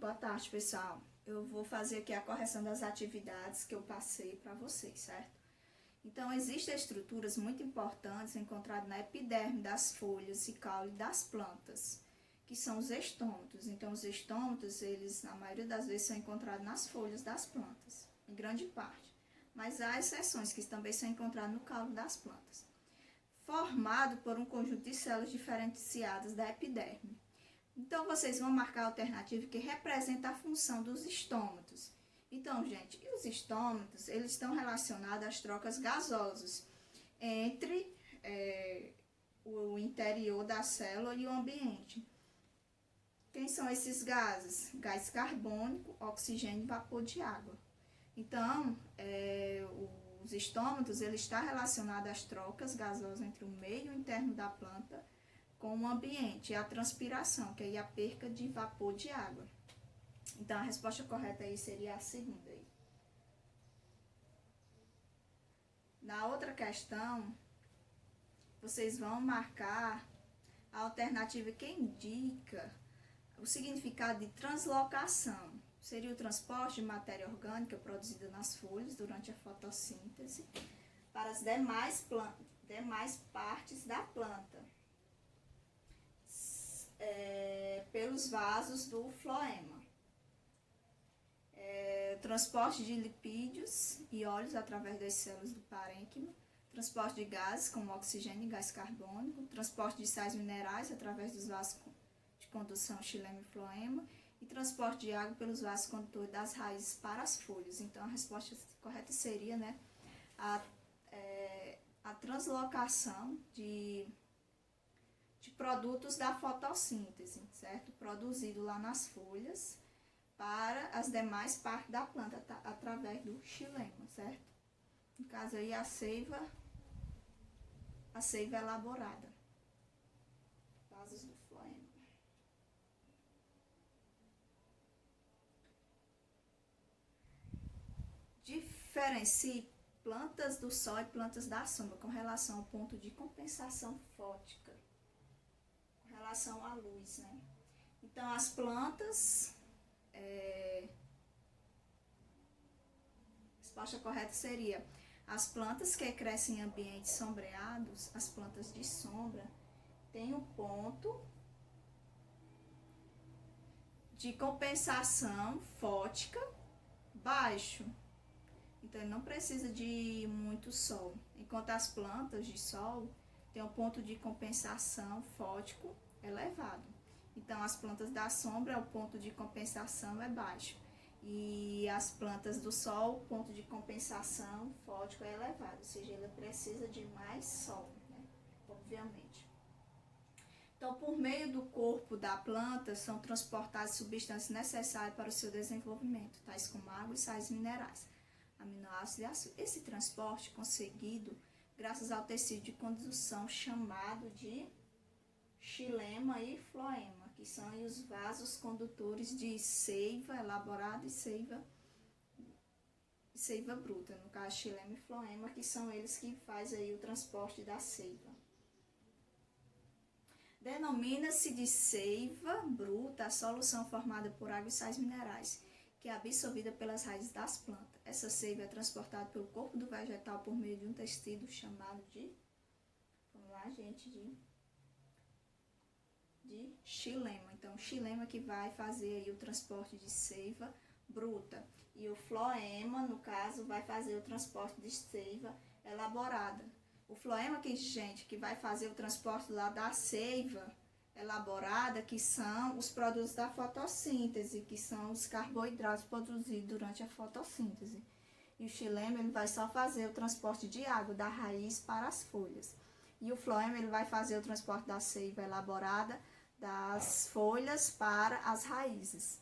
Boa tarde, pessoal. Eu vou fazer aqui a correção das atividades que eu passei para vocês, certo? Então, existem estruturas muito importantes encontradas na epiderme das folhas e caule das plantas, que são os estômatos. Então, os estômatos, eles, na maioria das vezes, são encontrados nas folhas das plantas, em grande parte. Mas há exceções que também são encontradas no caule das plantas. Formado por um conjunto de células diferenciadas da epiderme. Então, vocês vão marcar a alternativa que representa a função dos estômatos. Então, gente, e os estômatos, eles estão relacionados às trocas gasosas entre o interior da célula e o ambiente. Quem são esses gases? Gás carbônico, oxigênio e vapor de água. Então, os estômatos, ele está relacionado às trocas gasosas entre o meio interno da planta com o ambiente, a transpiração, que é a perca de vapor de água. Então, a resposta correta aí seria a segunda. Aí. Na outra questão, vocês vão marcar a alternativa que indica o significado de translocação. Seria o transporte de matéria orgânica produzida nas folhas durante a fotossíntese para as demais partes da planta. Pelos vasos do floema. Transporte de lipídios e óleos através das células do parênquima, transporte de gases como oxigênio e gás carbônico, transporte de sais minerais através dos vasos de condução xilema e floema e transporte de água pelos vasos condutores das raízes para as folhas. Então, a resposta correta seria, a translocação de produtos da fotossíntese, certo? Produzido lá nas folhas para as demais partes da planta através do xilema, certo? No caso aí, a seiva elaborada. Vasos do floema. Diferencie plantas do sol e plantas da sombra com relação ao ponto de compensação fótica. Relação à luz, né? Então, as plantas, a resposta correta seria as plantas que crescem em ambientes sombreados, as plantas de sombra, têm um ponto de compensação fótica baixo. Então, ele não precisa de muito sol. Enquanto as plantas de sol têm um ponto de compensação fótico elevado. Então, as plantas da sombra, o ponto de compensação é baixo. E as plantas do sol, o ponto de compensação fótico é elevado. Ou seja, ela precisa de mais sol, né? Obviamente. Então, por meio do corpo da planta, são transportadas substâncias necessárias para o seu desenvolvimento, tais como água e sais minerais, aminoácidos e açúcar. Esse transporte conseguido graças ao tecido de condução chamado de xilema e floema, que são aí os vasos condutores de seiva elaborada e seiva bruta, no caso xilema e floema, que são eles que fazem aí o transporte da seiva. Denomina-se de seiva bruta a solução formada por água e sais minerais, que é absorvida pelas raízes das plantas. Essa seiva é transportada pelo corpo do vegetal por meio de um tecido chamado de, vamos lá, gente, de xilema. Então, o xilema que vai fazer aí o transporte de seiva bruta. E o floema, no caso, vai fazer o transporte de seiva elaborada. O floema que vai fazer o transporte lá da seiva elaborada, que são os produtos da fotossíntese, que são os carboidratos produzidos durante a fotossíntese. E o xilema, ele vai só fazer o transporte de água da raiz para as folhas. E o floema, ele vai fazer o transporte da seiva elaborada das folhas para as raízes.